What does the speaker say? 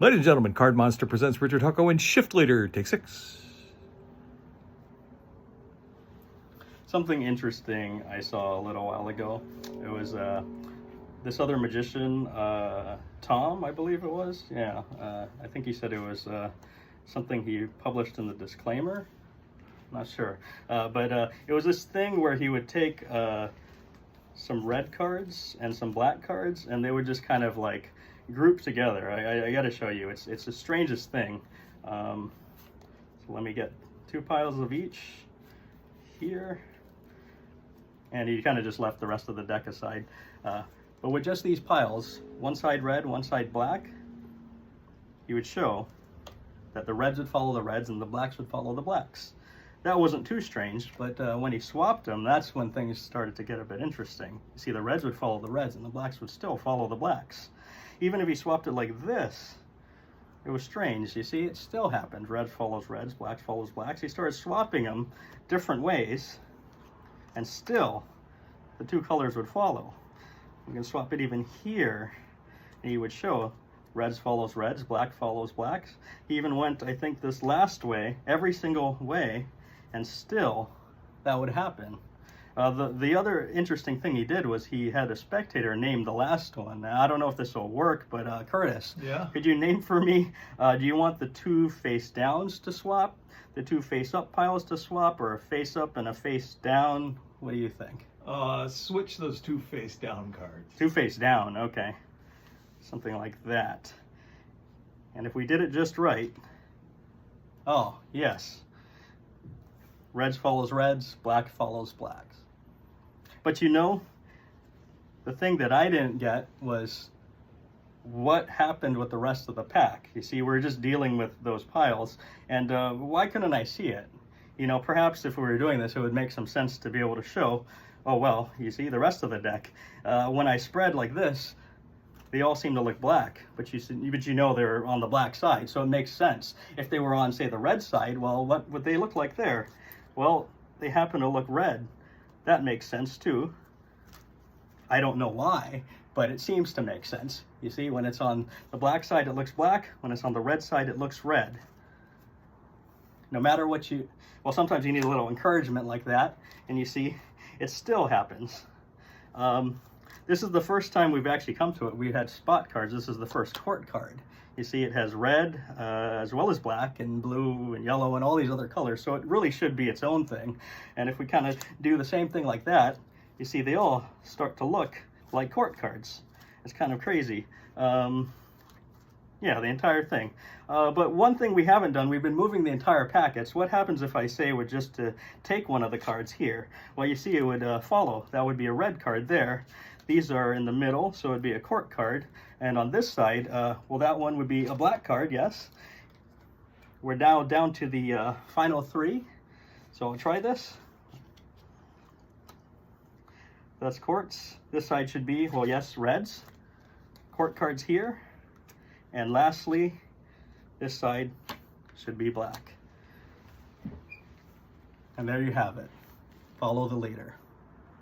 Ladies and gentlemen, Card Monster presents Richard Hucko and Shiftleader, take 6. Something interesting I saw a little while ago. It was this other magician, Tom, I believe it was. Yeah, I think he said it was something he published in the disclaimer. Not sure. But it was this thing where he would take some red cards and some black cards, and they would just kind of like group together. I got to show you. It's the strangest thing. So let me get 2 piles of each here. And he kind of just left the rest of the deck aside. But with just these piles, one side red, one side black, he would show that the reds would follow the reds and the blacks would follow the blacks. That wasn't too strange, but when he swapped them, that's when things started to get a bit interesting. You see, the reds would follow the reds and the blacks would still follow the blacks. Even if he swapped it like this, it was strange. You see, it still happened. Red follows reds, black follows blacks. He started swapping them different ways, and still the 2 colors would follow. We can swap it even here, and he would show reds follows reds, black follows blacks. He even went, I think, this last way, every single way, and still that would happen. The other interesting thing he did was he had a spectator name the last one. Now, I don't know if this will work, but Curtis, Yeah? could you name for me, do you want the 2 face downs to swap, the 2 face up piles to swap, or a face up and a face down? What do you think? Switch those 2 face down cards. 2 face down, okay. Something like that. And if we did it just right, oh, yes. Reds follows reds, black follows blacks. But you know, the thing that I didn't get was what happened with the rest of the pack. You see, we're just dealing with those piles, and why couldn't I see it? You know, perhaps if we were doing this, it would make some sense to be able to show, oh, well, you see, the rest of the deck. When I spread like this, they all seem to look black, but you know they're on the black side, so it makes sense. If they were on, say, the red side, well, what would they look like there? Well, they happen to look red. That makes sense too. I don't know why, but it seems to make sense. You see, when it's on the black side, it looks black. When it's on the red side, it looks red. No matter what well, sometimes you need a little encouragement like that, and you see, it still happens. This is the first time we've actually come to it. We've had spot cards. This is the first court card. You see, it has red as well as black and blue and yellow and all these other colors, so it really should be its own thing. And if we kind of do the same thing like that, you see they all start to look like court cards. It's kind of crazy. Yeah, the entire thing. But one thing we haven't done, we've been moving the entire packets. What happens if I say we're just to take one of the cards here? Well, you see it would follow. That would be a red card there. These are in the middle, so it would be a court card. And on this side, well, that one would be a black card, yes. We're now down to the final 3. So I'll try this. That's courts. This side should be, well, yes, reds. Court cards here. And lastly, this side should be black. And there you have it. Follow the leader.